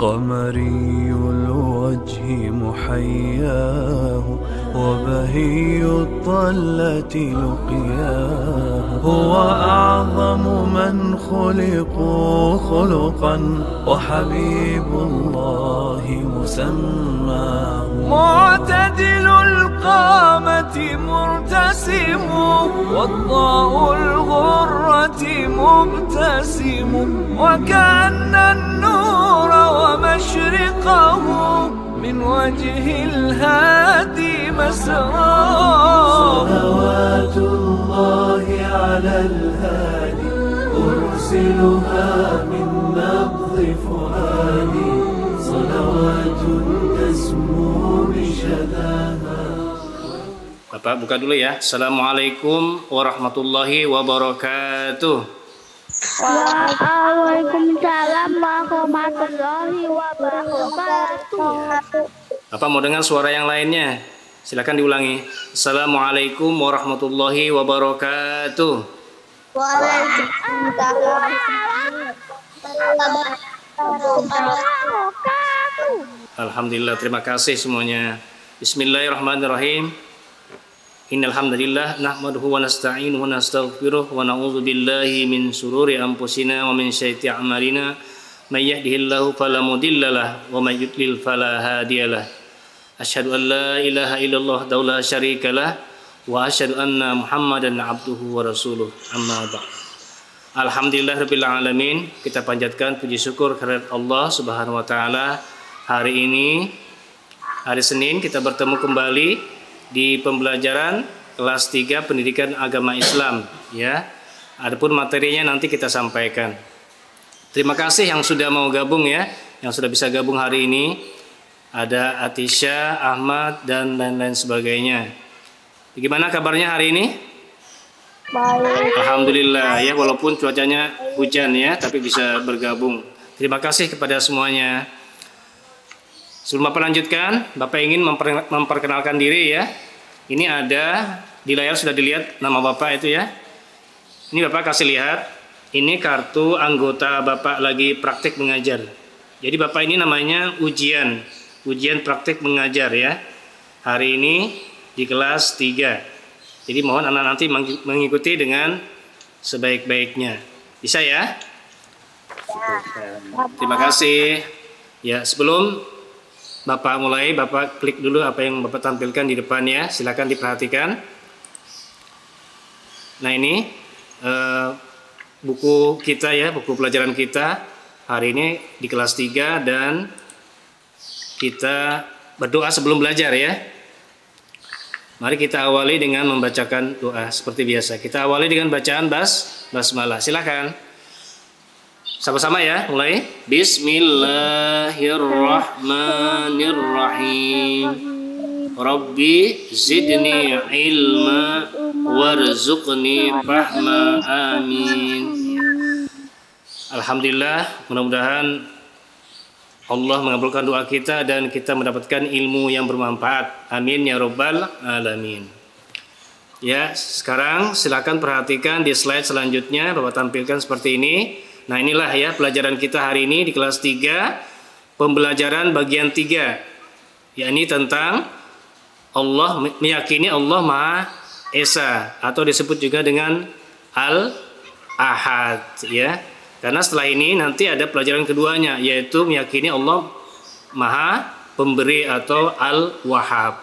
قمري الوجه محياه وبهي الطلة لقياه هو أعظم من خلقوا خلقا وحبيب الله مسماه معتدل القامة مرتسم وضاء الغرة مبتسم وكأن النور ومشرقه من وجه الهادي مسراه صلوات الله على الهادي أرسلها من نبض فؤادي صلوات تسمو بشذاها. Bapak buka dulu ya. Assalamualaikum warahmatullahi wabarakatuh. Waalaikumsalam warahmatullahi wabarakatuh. Bapak mau dengar suara yang lainnya? Silakan diulangi. Assalamualaikum warahmatullahi wabarakatuh. Waalaikumsalam warahmatullahi wabarakatuh. Alhamdulillah, terima kasih semuanya. Bismillahirrahmanirrahim. Innal hamdalillah nahmaduhu wa nasta'inuhu wa nastaghfiruh wa na'udzu billahi min shururi anfusina wa min sayyiati a'malina may yahdihillahu fala mudhillalah wa may yudlil fala hadiyalah. Asyhadu an la ilaha illallah wa la syarikalah wa asyhadu anna Muhammadan abduhu wa rasuluh. Amma ba'd. Alhamdulillahirabbil alamin. Kita panjatkan puji syukur kehadirat Allah Subhanahu wa taala. Hari ini hari Senin kita bertemu kembali di pembelajaran kelas 3 Pendidikan Agama Islam ya. Adapun materinya nanti kita sampaikan. Terima kasih yang sudah mau gabung ya, yang sudah bisa gabung hari ini. Ada Atisha, Ahmad dan lain-lain sebagainya. Bagaimana kabarnya hari ini? Baik. Alhamdulillah ya, walaupun cuacanya hujan ya, tapi bisa bergabung. Terima kasih kepada semuanya. Sebelum Bapak lanjutkan, Bapak ingin memperkenalkan diri ya. Ini ada di layar, sudah dilihat nama Bapak itu ya. Ini Bapak kasih lihat. Ini kartu anggota Bapak lagi praktik mengajar. Jadi Bapak ini namanya ujian praktik mengajar ya. Hari ini di kelas 3. Jadi mohon anak nanti mengikuti dengan sebaik-baiknya. Bisa ya? Terima kasih. Ya, sebelum Bapak mulai, Bapak klik dulu apa yang Bapak tampilkan di depan ya. Silakan diperhatikan. Nah ini buku kita ya, buku pelajaran kita hari ini di kelas 3 dan kita berdoa sebelum belajar ya. Mari kita awali dengan membacakan doa seperti biasa. Kita awali dengan bacaan basmalah. Silakan. Sama-sama ya, mulai. Bismillahirrahmanirrahim. Rabbi zidni ilma warzuqni fahma. Amin. Alhamdulillah, mudah-mudahan Allah mengabulkan doa kita dan kita mendapatkan ilmu yang bermanfaat. Amin ya rabbal alamin. Ya, sekarang silakan perhatikan di slide selanjutnya. Bapak tampilkan seperti ini. Nah inilah ya pelajaran kita hari ini di kelas 3, pembelajaran bagian 3, yakni tentang Allah, meyakini Allah Maha Esa atau disebut juga dengan Al-Ahad ya. Karena setelah ini nanti ada pelajaran keduanya, yaitu meyakini Allah Maha Pemberi atau Al-Wahhab.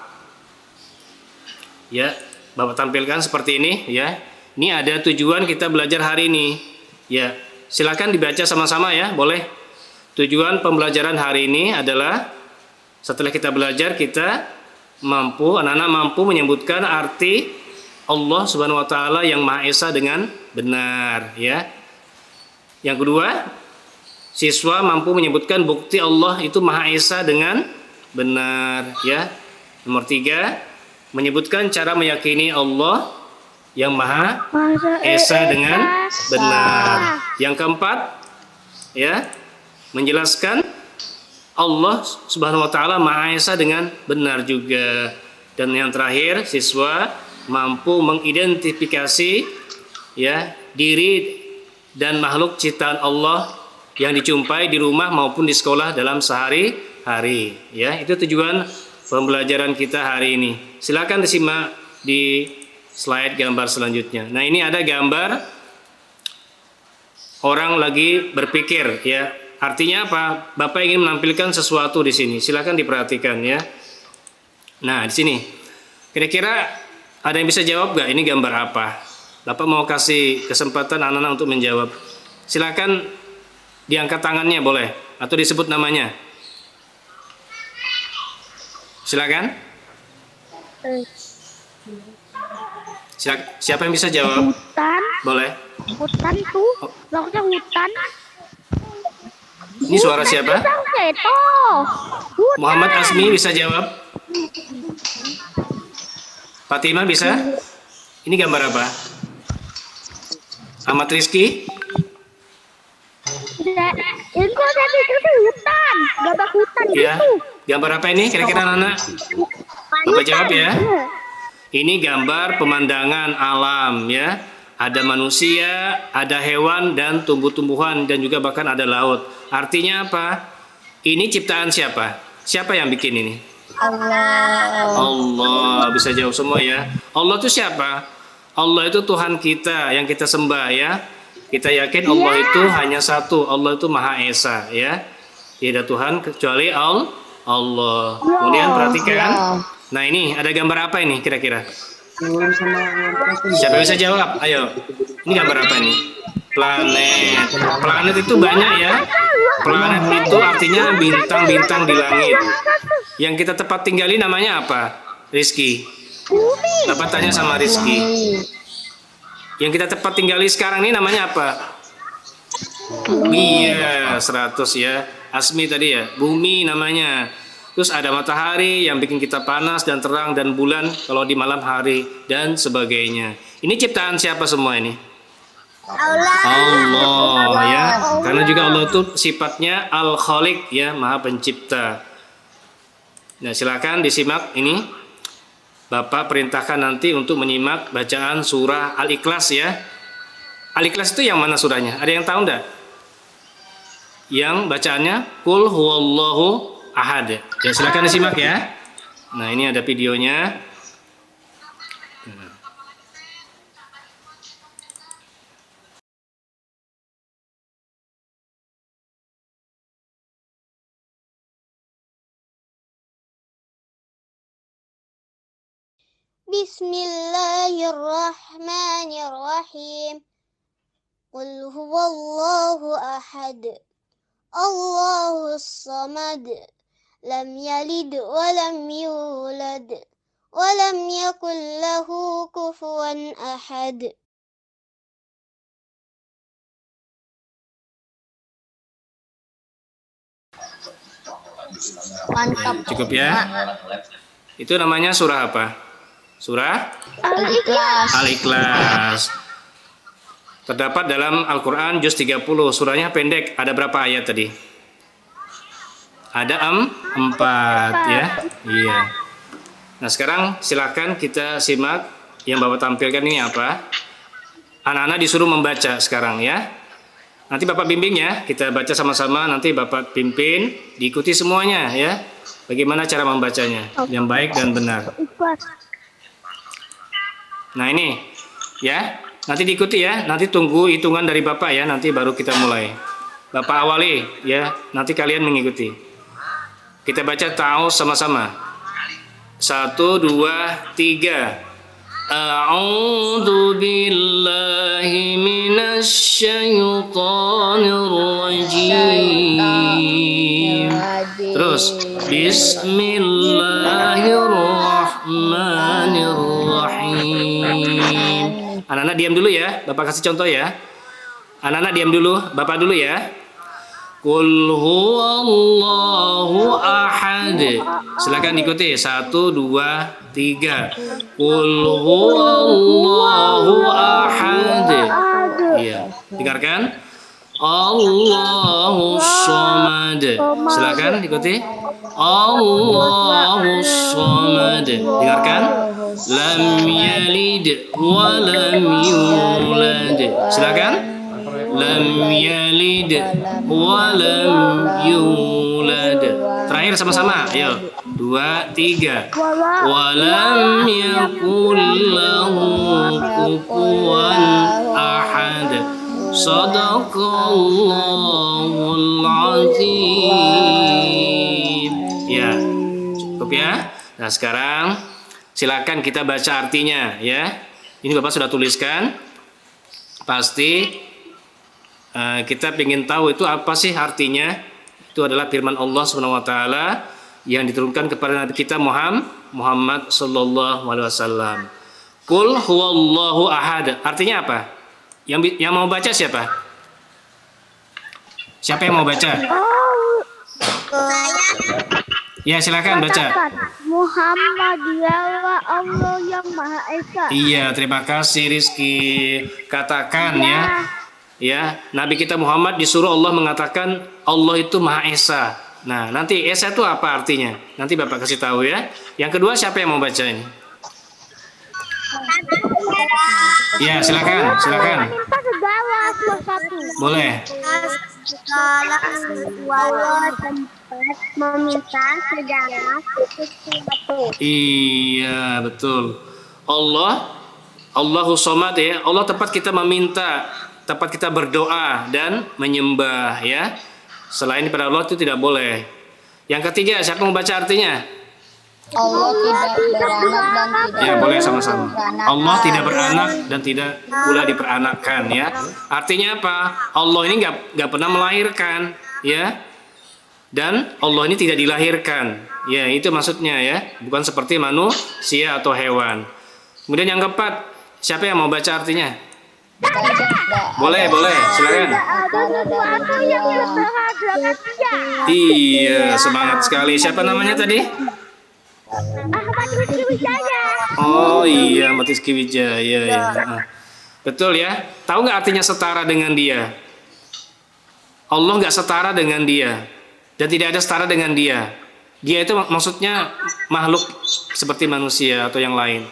Ya, Bapak tampilkan seperti ini ya. Ini ada tujuan kita belajar hari ini. Ya. Silakan dibaca sama-sama ya, boleh. Tujuan pembelajaran hari ini adalah setelah kita belajar kita anak-anak mampu menyebutkan arti Allah Subhanahu wa taala yang Maha Esa dengan benar ya. Yang kedua, siswa mampu menyebutkan bukti Allah itu Maha Esa dengan benar ya. Nomor 3, menyebutkan cara meyakini Allah yang Maha Esa dengan benar. Yang keempat ya, menjelaskan Allah Subhanahu wa taala Maha Esa dengan benar juga. Dan yang terakhir, siswa mampu mengidentifikasi ya diri dan makhluk ciptaan Allah yang dijumpai di rumah maupun di sekolah dalam sehari-hari. Ya, itu tujuan pembelajaran kita hari ini. Silakan disimak di slide gambar selanjutnya. Nah, ini ada gambar orang lagi berpikir, ya. Artinya apa? Bapak ingin menampilkan sesuatu di sini. Silakan diperhatikan, ya. Nah, di sini. Kira-kira ada yang bisa jawab nggak? Ini gambar apa? Bapak mau kasih kesempatan anak-anak untuk menjawab. Silakan diangkat tangannya boleh, atau disebut namanya. Silakan. Siapa yang bisa jawab? Hutan. Boleh. Hutan tuh. Maksudnya hutan. Ini suara siapa? Itu. Muhammad Asmi bisa jawab? Fatimah bisa? Ini gambar apa? Ahmad Rizky? Ini kok saya pikir itu hutan. Gambar hutan Ya. gitu. Gambar apa ini? Kira-kira anak-anak? Bapak jawab ya. Ini gambar pemandangan alam, ya. Ada manusia, ada hewan dan tumbuh-tumbuhan dan juga bahkan ada laut. Artinya apa? Ini ciptaan siapa? Siapa yang bikin ini? Allah. Bisa jawab semua ya. Allah itu siapa? Allah itu Tuhan kita yang kita sembah, ya. Kita yakin Allah itu hanya satu. Allah itu Maha Esa, ya. Tidak ada Tuhan kecuali Allah. Kemudian perhatikan. Nah, ini ada gambar apa ini kira-kira? Siapa bisa jawab? Ayo. Ini gambar apa ini? Planet. Planet itu banyak, ya. Planet itu artinya bintang-bintang di langit. Yang kita tempat tinggali namanya apa? Rizky. Bapak tanya sama Rizky. Yang kita tempat tinggali sekarang ini namanya apa? Iya, 100 ya. Asmi tadi ya. Bumi namanya. Terus ada matahari yang bikin kita panas dan terang, dan bulan kalau di malam hari dan sebagainya. Ini ciptaan siapa semua ini? Allah, ya. Karena juga Allah itu sifatnya Al-Khaliq, ya, Maha Pencipta. Nah, silakan disimak ini. Bapak perintahkan nanti untuk menyimak bacaan surah Al-Ikhlas, ya. Al-Ikhlas itu yang mana surahnya? Ada yang tahu enggak? Yang bacaannya Qul huwallahu ahad. Ya, silakan disimak ya. Nah, ini ada videonya. Bismillahirrahmanirrahim. Qul huwallahu ahad. Allahus samad. Lam yalid wa lam yulad. Wa lam yakul lahu kufuwan ahad. Mantap. Cukup ya. Itu namanya surah apa? Surah Al-Ikhlas. Al-Ikhlas. Terdapat dalam Al-Quran juz 30. Surahnya pendek. Ada berapa ayat tadi? Ada 4 ya. Iya. Nah, sekarang silakan kita simak yang Bapak tampilkan ini apa. Anak-anak disuruh membaca sekarang ya. Nanti Bapak bimbing ya. Kita baca sama-sama. Nanti Bapak pimpin. Diikuti semuanya ya. Bagaimana cara membacanya yang baik dan benar. Nah, ini ya. Nanti diikuti ya. Nanti tunggu hitungan dari Bapak ya. Nanti baru kita mulai. Bapak awali ya. Nanti kalian mengikuti. Kita baca tahu sama-sama. 1, 2, 3. A'udzu billahi minasyaitonir rajim. Terus Bismillahirrahmanirrahim. Anak-anak diam dulu ya. Bapak kasih contoh ya. Anak-anak diam dulu. Bapak dulu ya. Qul huwallahu ahad. Silakan ikuti. 1, 2, 3. Qul huwallahu ahad. Iya, dengarkan. Allahus samad. Silakan ikuti. Allahus samad. Dengarkan. Lam yalid wa lam yulad. Silakan. lam yalid wa lam yulad. Terakhir sama-sama. Ayo. 2, 3. Wa lam yakul lahu kufuwan ahad. Shadaqallahul azim. Ya. Cukup ya. Nah, sekarang silakan kita baca artinya ya. Ini Bapak sudah tuliskan. Pasti kita ingin tahu itu apa sih artinya. Itu adalah firman Allah Subhanahu wa taala yang diturunkan kepada Nabi kita Muhammad sallallahu alaihi wasallam. Qul huwallahu ahad. Artinya apa? Yang mau baca siapa? Siapa yang mau baca? Ya, silakan baca. Muhammadiyah Allah yang Maha Esa. Iya, terima kasih Rizky. Katakan ya. Ya, Nabi kita Muhammad disuruh Allah mengatakan Allah itu Maha Esa. Nah, nanti Esa itu apa artinya? Nanti Bapak kasih tahu ya. Yang kedua siapa yang mau baca ini? Ya, silakan. Minta segala sesuatu. Boleh. Segala meminta segala sesuatu. Iya, betul. Allahu Somad ya. Allah tempat kita meminta, tempat kita berdoa dan menyembah ya. Selain pada Allah itu tidak boleh. Yang ketiga, siapa mau baca artinya? Allah tidak beranak dan tidak Ya, boleh sama-sama. Allah tidak beranak dan tidak pula diperanakkan ya. Artinya apa? Allah ini nggak pernah melahirkan ya. Dan Allah ini tidak dilahirkan. Ya, itu maksudnya ya. Bukan seperti manusia atau hewan. Kemudian yang keempat, siapa yang mau baca artinya? Boleh, silakan. Sesuatu yang berharga. Iya, semangat sekali. Siapa namanya tadi? Ahmad Rizky Wijaya. Oh iya, Ahmad Rizky Wijaya ya. Betul ya. Tahu nggak artinya setara dengan dia? Allah nggak setara dengan dia dan tidak ada setara dengan dia. Dia itu maksudnya makhluk seperti manusia atau yang lain.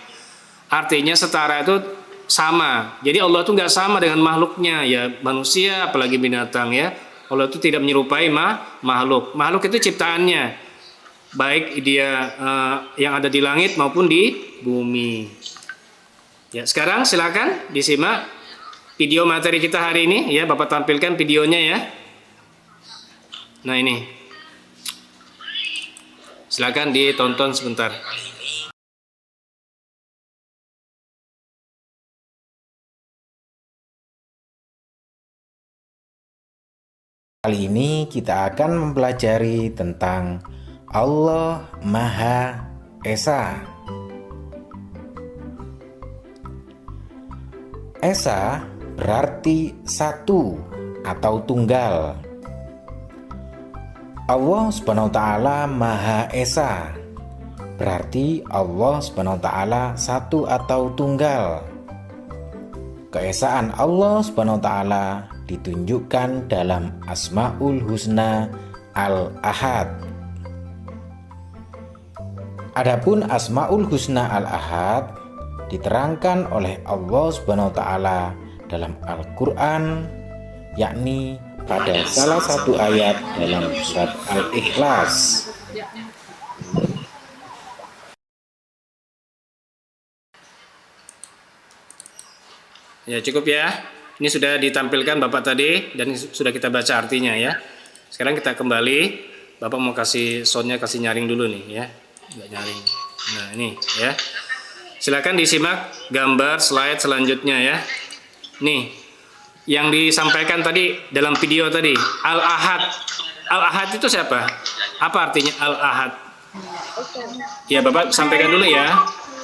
Artinya setara itu sama. Jadi Allah itu nggak sama dengan makhluknya ya, manusia apalagi binatang ya. Allah itu tidak menyerupai makhluk. Makhluk itu ciptaannya. Baik dia yang ada di langit maupun di bumi. Ya, sekarang silakan disimak video materi kita hari ini ya, Bapak tampilkan videonya ya. Nah, ini. Silakan ditonton sebentar. Kali ini kita akan mempelajari tentang Allah Maha Esa. Esa berarti satu atau tunggal. Allah Subhanahu wa taala Maha Esa. Berarti Allah Subhanahu wa taala satu atau tunggal. Keesaan Allah Subhanahu wa taala ditunjukkan dalam Asmaul Husna Al-Ahad. Adapun Asmaul Husna Al-Ahad diterangkan oleh Allah Subhanahu wa taala dalam Al-Qur'an, yakni pada salah satu ayat dalam surat Al-Ikhlas. Ya, cukup ya. Ini sudah ditampilkan Bapak tadi dan sudah kita baca artinya ya. Sekarang kita kembali. Bapak mau kasih soundnya, kasih nyaring dulu nih ya. Nggak nyaring. Nah, ini ya. Silakan disimak gambar slide selanjutnya ya. Nih, yang disampaikan tadi dalam video tadi, Al-Ahad. Al-Ahad itu siapa? Apa artinya Al-Ahad? Ya, Bapak sampaikan dulu ya.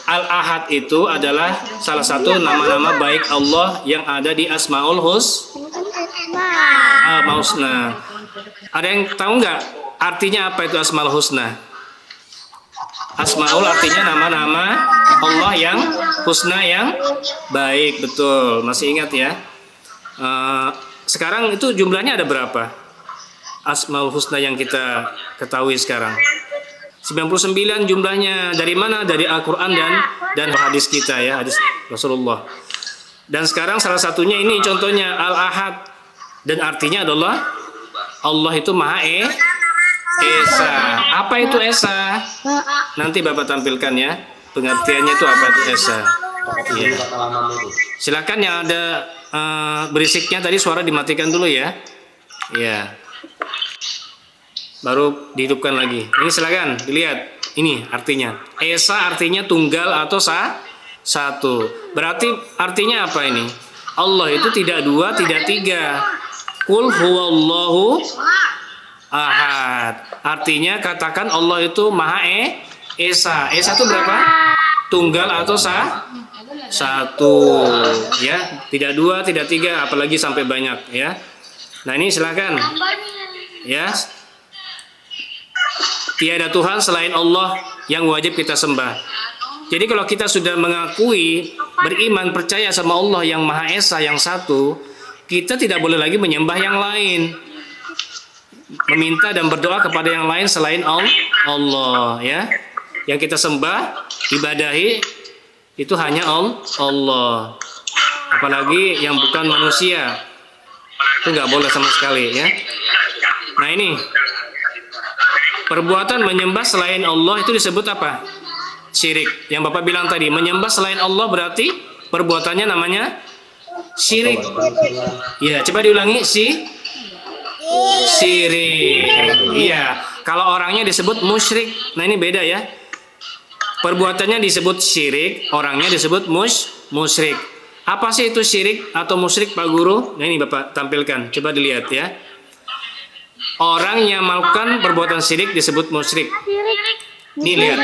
Al-Ahad itu adalah salah satu nama-nama baik Allah yang ada di Asmaul Husna. Ada yang tahu nggak artinya apa itu Asmaul Husna? Asmaul artinya nama-nama Allah yang husna, yang baik. Betul, masih ingat ya. Sekarang itu jumlahnya ada berapa? Asmaul Husna yang kita ketahui sekarang 99 jumlahnya. Dari mana? Dari Al-Quran dan hadis kita ya, hadis Rasulullah. Dan sekarang salah satunya ini contohnya Al-Ahad. Dan artinya adalah Allah itu Maha Esa. Apa itu Esa? Nanti Bapak tampilkan ya. Pengertiannya itu apa itu Esa. Ya. Silakan yang ada berisiknya tadi suara dimatikan dulu ya. Ya. Baru dihidupkan lagi. Ini silakan dilihat. Ini artinya. Esa artinya tunggal atau satu. Berarti artinya apa ini? Allah itu tidak dua, tidak tiga. Qul huwallahu ahad. Artinya katakan Allah itu Maha Esa. Esa itu berapa? Tunggal atau satu. Ya, tidak dua, tidak tiga, apalagi sampai banyak ya. Nah, ini silakan. Ya. Tiada Tuhan selain Allah yang wajib kita sembah. Jadi kalau kita sudah mengakui, beriman, percaya sama Allah yang Maha Esa, yang satu, kita tidak boleh lagi menyembah yang lain. Meminta dan berdoa kepada yang lain selain Allah, ya. Yang kita sembah, ibadahi, itu hanya Allah. Apalagi yang bukan manusia. Itu nggak boleh sama sekali, ya. Nah ini, perbuatan menyembah selain Allah itu disebut apa? Syirik. Yang Bapak bilang tadi, menyembah selain Allah berarti perbuatannya namanya syirik. Ya, coba diulangi, syirik. Iya, kalau orangnya disebut musyrik. Nah, ini beda ya. Perbuatannya disebut syirik, orangnya disebut musyrik. Apa sih itu syirik atau musyrik, Pak Guru? Nah, ini Bapak tampilkan. Coba dilihat ya. Orang yang melakukan perbuatan syirik disebut musyrik. Nih lihat.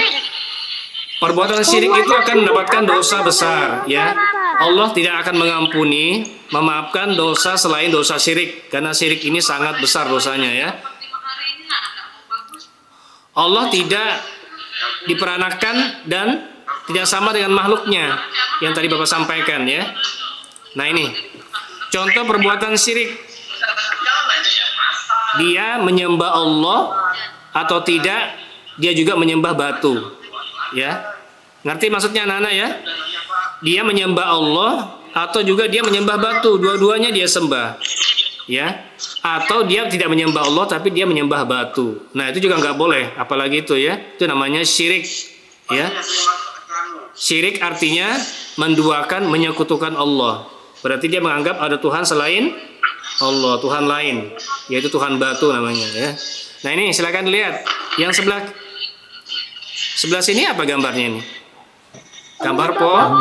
Perbuatan syirik itu akan mendapatkan dosa besar, ya. Allah tidak akan mengampuni, memaafkan dosa selain dosa syirik, karena syirik ini sangat besar dosanya, ya. Allah tidak diperanakan dan tidak sama dengan makhluknya yang tadi Bapak sampaikan, ya. Nah ini contoh perbuatan syirik. Dia menyembah Allah atau tidak, dia juga menyembah batu. Ya, ngerti maksudnya anak-anak ya? Dia menyembah Allah atau juga dia menyembah batu, dua-duanya dia sembah, ya. Atau dia tidak menyembah Allah tapi dia menyembah batu. Nah itu juga nggak boleh, apalagi itu ya. Itu namanya syirik, ya. Syirik artinya menduakan, menyekutukan Allah. Berarti dia menganggap ada Tuhan selain Allah, Tuhan lain, yaitu Tuhan batu namanya, ya. Nah ini silakan lihat yang sebelah sini apa gambarnya ini? Gambar pohon.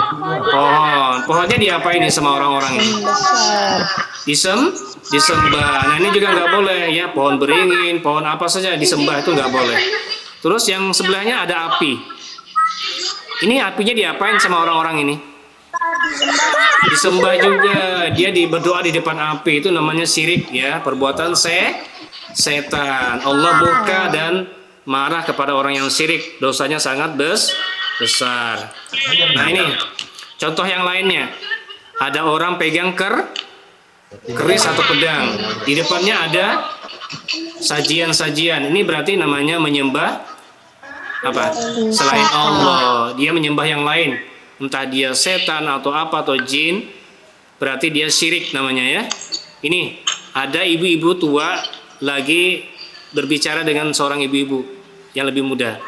Pohonnya diapain ini sama orang-orang ini? Disembah. Nah ini juga nggak boleh ya. Pohon beringin, pohon apa saja disembah itu nggak boleh. Terus yang sebelahnya ada api. Ini apinya diapain sama orang-orang ini? Disembah juga. Dia berdoa di depan api, itu namanya syirik ya. Perbuatan setan. Allah murka dan marah kepada orang yang syirik, dosanya sangat besar. Nah ini contoh yang lainnya, ada orang pegang keris atau pedang, di depannya ada sajian-sajian. Ini berarti namanya menyembah apa? Selain Allah, dia menyembah yang lain, entah dia setan atau apa atau jin, berarti dia syirik namanya ya. Ini ada ibu-ibu tua lagi berbicara dengan seorang ibu-ibu yang lebih muda.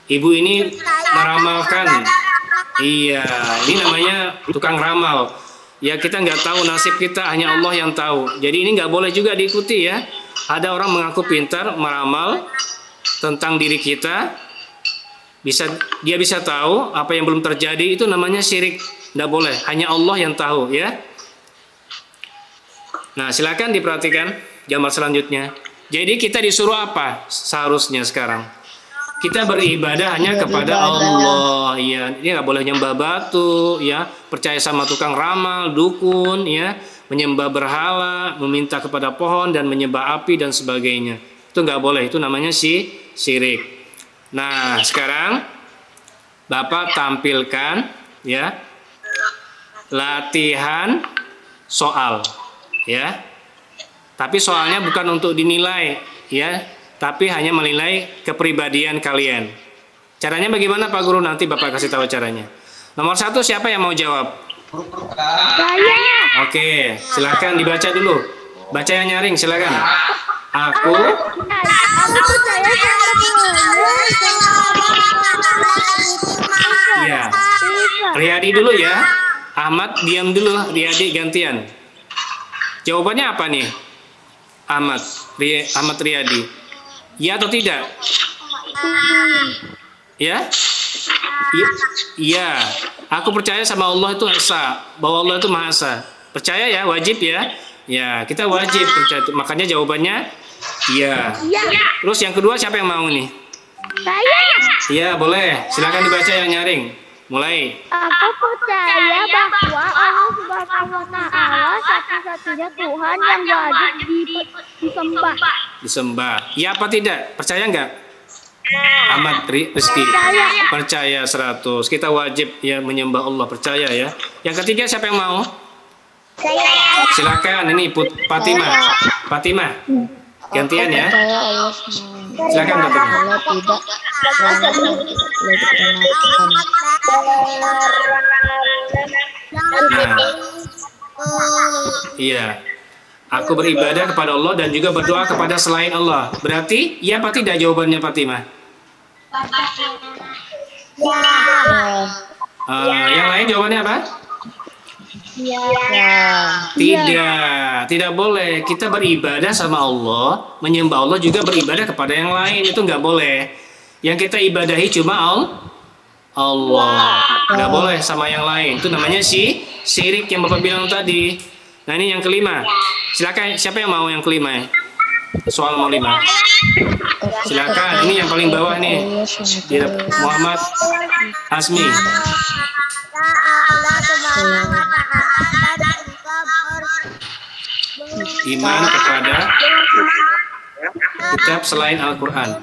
Ibu ini meramalkan. Iya, ini namanya tukang ramal. Ya kita nggak tahu nasib kita, hanya Allah yang tahu. Jadi ini nggak boleh juga diikuti ya. Ada orang mengaku pintar meramal tentang diri kita. Dia bisa tahu apa yang belum terjadi, itu namanya syirik. Nggak boleh, hanya Allah yang tahu ya. Nah silakan diperhatikan gambar selanjutnya. Jadi kita disuruh apa seharusnya sekarang? Kita beribadah hanya kepada Allah, ya. Dia nggak boleh nyembah batu, ya. Percaya sama tukang ramal, dukun, ya. Menyembah berhala, meminta kepada pohon dan menyembah api dan sebagainya. Itu nggak boleh. Itu namanya syirik. Nah sekarang Bapak tampilkan, ya, latihan soal, ya. Tapi soalnya bukan untuk dinilai, ya, tapi hanya menilai kepribadian kalian. Caranya bagaimana Pak Guru? Nanti Bapak kasih tahu caranya. Nomor 1 siapa yang mau jawab? Saya. Oke, silakan dibaca dulu. Baca yang nyaring, silakan. Aku percaya ya. Riyadi dulu ya. Ahmad diam dulu, Riyadi gantian. Jawabannya apa nih? Ahmad Riyadi. Ya atau tidak? Ya? Iya. Aku percaya sama Allah itu esa, bahwa Allah itu Maha Esa. Percaya ya, wajib ya. Ya, kita wajib percaya. Makanya jawabannya iya. Terus yang kedua siapa yang mau nih? Saya. Iya, boleh. Silakan dibaca yang nyaring. Mulai. Aku percaya bahwa Allah Subhanahu wa taala satu-satunya Tuhan yang wajib disembah. Disembah. Iya apa tidak? Percaya nggak? Ahmad Rizky. Percaya 100. Kita wajib ya menyembah Allah, percaya ya. Yang ketiga siapa yang mau? Silakan ini Fatimah. Fatimah. Gantian ya. Percaya Allah Silakan Fatimah. Allah tidak beranak dan tidak diperanakan. Nah, iya. Aku beribadah kepada Allah dan juga berdoa kepada selain Allah. Berarti iya apa tidak jawabannya Fatimah? Yang lain jawabannya apa? Tidak boleh. Kita beribadah sama Allah, menyembah Allah juga beribadah kepada yang lain, itu nggak boleh. Yang kita ibadahi cuma Allah, nggak boleh sama yang lain. Itu namanya syirik yang Bapak bilang tadi. Nah ini yang kelima. Silakan, siapa yang mau yang kelima ya? Soal nomor 5. Silakan, ini yang paling bawah nih. Muhammad Asmi. Iman kepada kitab selain Al-Quran.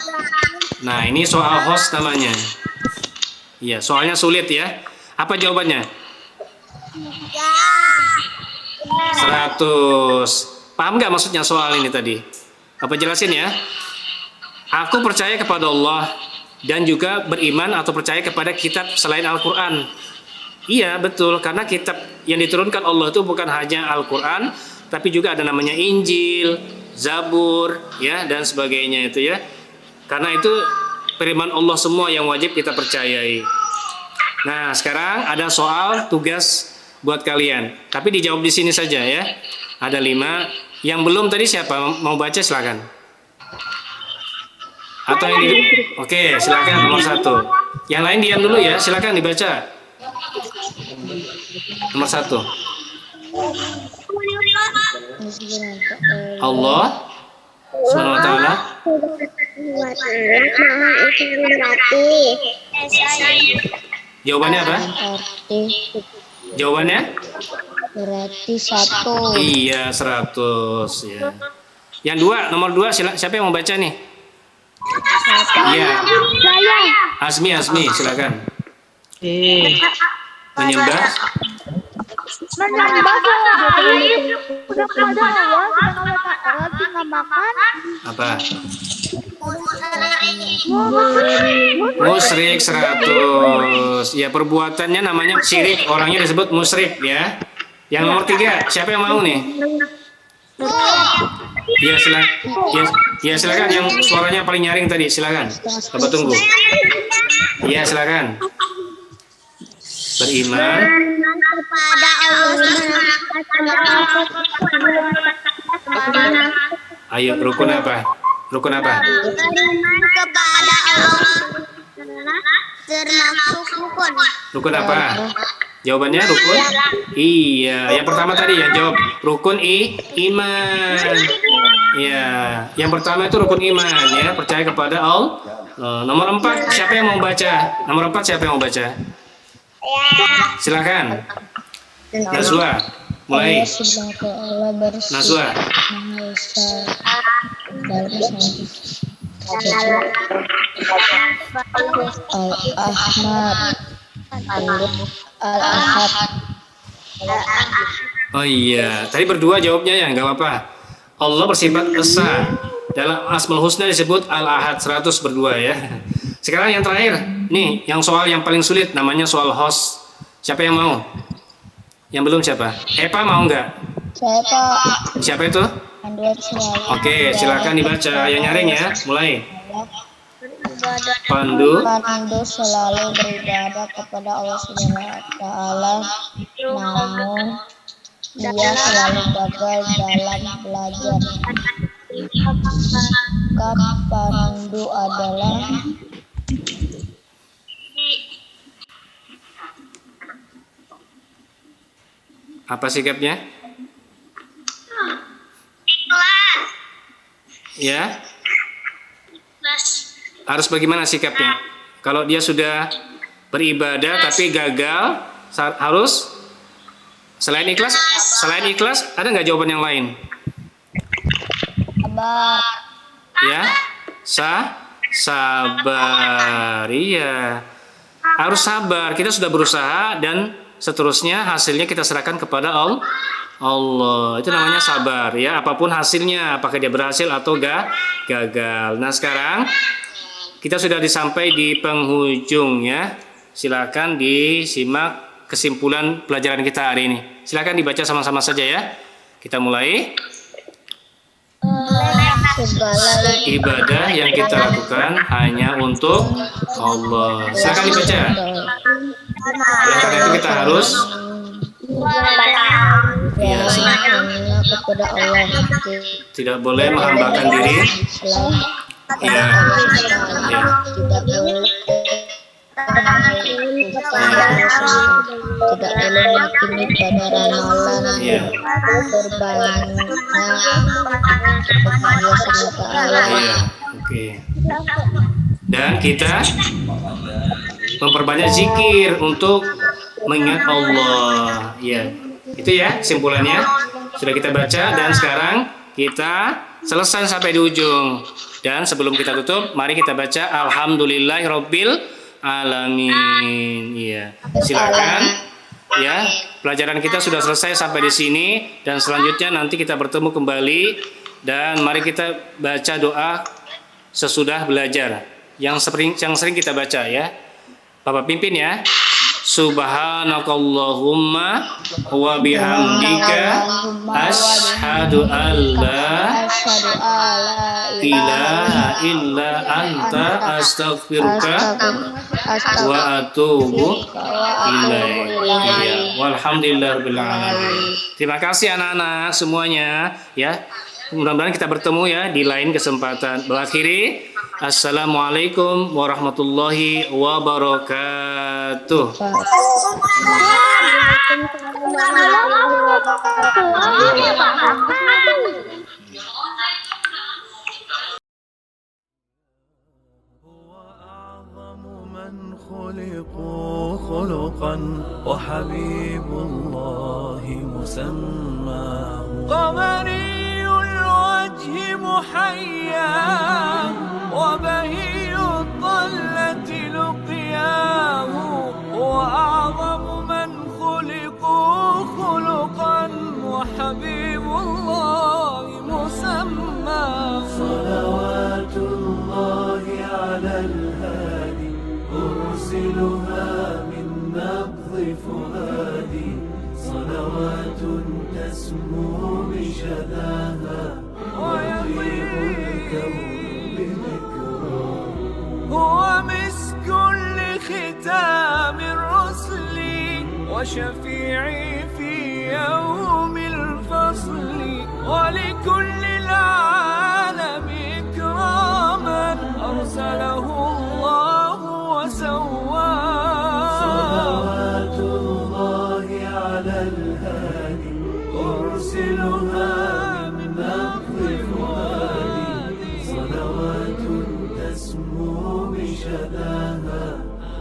Nah ini soal host namanya. Iya, soalnya sulit ya. Apa jawabannya? 100. Paham nggak maksudnya soal ini tadi? Apa jelasin ya? Aku percaya kepada Allah dan juga beriman atau percaya kepada kitab selain Al-Quran. Iya betul, karena kitab yang diturunkan Allah itu bukan hanya Al-Quran, tapi juga ada namanya Injil, Zabur, ya dan sebagainya itu ya. Karena itu firman Allah semua yang wajib kita percayai. Nah sekarang ada soal tugas buat kalian, tapi dijawab di sini saja ya. Ada 5. Yang belum tadi siapa mau baca silakan. Atau yang di... Oke silakan nomor 1. Yang lain diam dulu ya, silakan dibaca. Nomor 1. Allah Subhanahu wa taala jawabannya apa? Jawabannya? Berarti 1. Iya 100 ya. Yang 2, nomor 2 siapa yang mau baca nih? Iya. Asmi silakan. Menyembah kepada Allah Subhanahu wa taala dinamakan apa? Musyrik 100. Ya perbuatannya namanya syirik, orangnya disebut musyrik ya. Yang nomor 3 siapa yang mau nih? Ya silakan. Ya silakan yang suaranya paling nyaring tadi silakan. Coba tunggu. Ya silakan. Beriman kepada Allah. Ayo rukun apa? Rukun apa? Beriman kepada Allah termasuk rukun. Rukun apa? Jawabannya rukun? Iya, yang pertama tadi ya jawab rukun iman. Iya, yang pertama itu rukun iman ya, percaya kepada Allah. Nomor 4 siapa yang mau baca? Nomor 4 siapa yang mau baca? Silakan. Naswa, mulai. Naswa. Al-Ahmad, Al-Ahad. Oh iya, tadi berdua jawabnya ya, nggak apa-apa. Allah bersifat esa. Dalam Asmaul Husna disebut Al-Ahad 100 berdua ya. Sekarang yang terakhir, nih yang soal yang paling sulit namanya soal host. Siapa yang mau? Yang belum siapa? Epa mau nggak? Saya Pak. Siapa itu? Pandu selalu. Oke, silakan dibaca. Yang nyaring ya, mulai. Pandu Selalu beribadah kepada Allah Subhanahu wa taala, namun ia selalu gagal dalam belajar. Sikap Pandu adalah apa sikapnya? Ya. Harus bagaimana sikapnya? Kalau dia sudah beribadah tapi gagal, harus selain ikhlas ada nggak jawaban yang lain? sabar. Ya, sabar. Iya, harus sabar. Kita sudah berusaha dan seterusnya hasilnya kita serahkan kepada Allah. Itu namanya sabar ya. Apapun hasilnya, apakah dia berhasil atau gagal. Nah sekarang kita sudah sampai di penghujung ya. Silakan disimak kesimpulan pelajaran kita hari ini. Silakan dibaca sama-sama saja ya. Kita mulai. Segala Ibadah yang kita lakukan hanya untuk Allah. Silakan dibaca. Oleh karena itu kita harus ya, hanya kepada Allah. tidak boleh menghambakan diri. Ya. Ya. Tidak boleh meyakini pada ramalan Ya. berbanyak kepada Allah Subhanahu wa taala. Iya, oke. Dan kita memperbanyak zikir untuk mengingat Allah. Ya, itu ya kesimpulannya. Sudah kita baca dan sekarang kita selesai sampai di ujung. Dan sebelum kita tutup, mari kita baca Alhamdulillahirabbil alamin. Iya, silakan. Ya, pelajaran kita sudah selesai sampai di sini dan selanjutnya nanti kita bertemu kembali dan mari kita baca doa sesudah belajar yang sering kita baca ya. Bapak pimpin ya. Subhanakallahumma wa bihamdika asyhadu an la ilaha illa anta astaghfiruka wa atubu ilaik. Walhamdulillahirabbil alamin. Terima kasih anak-anak semuanya ya. Mudah-mudahan kita bertemu ya di lain kesempatan. Berakhiri, assalamualaikum warahmatullahi wabarakatuh. خلقوا خلقا وحبيب الله مسماه قمري الوجه محيا وبهي الطلة لقياه وأعظم من خلقوا خلقا وحبيب الله مسماه صلوات الله على الهادي أرسلها من نبض فؤادي صلوات تسمو بشذاها ويطيب الكون بذكراه هو مسك لختام الرسل وشفيعي في يوم الفصل ولكل العالم إكراما أرسله الله وسواه صلوات الله على الهادي أرسلها من نبض فؤادي صلوات تسمو بشذاها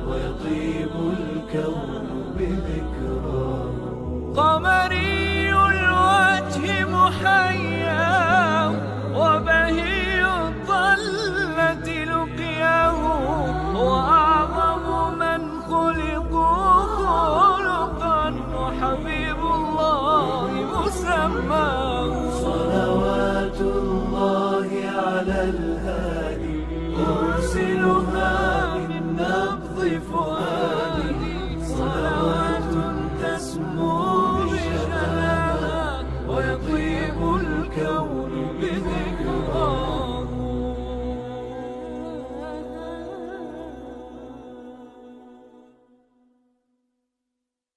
ويطيب الكون بذكراه قمري الوجه محيا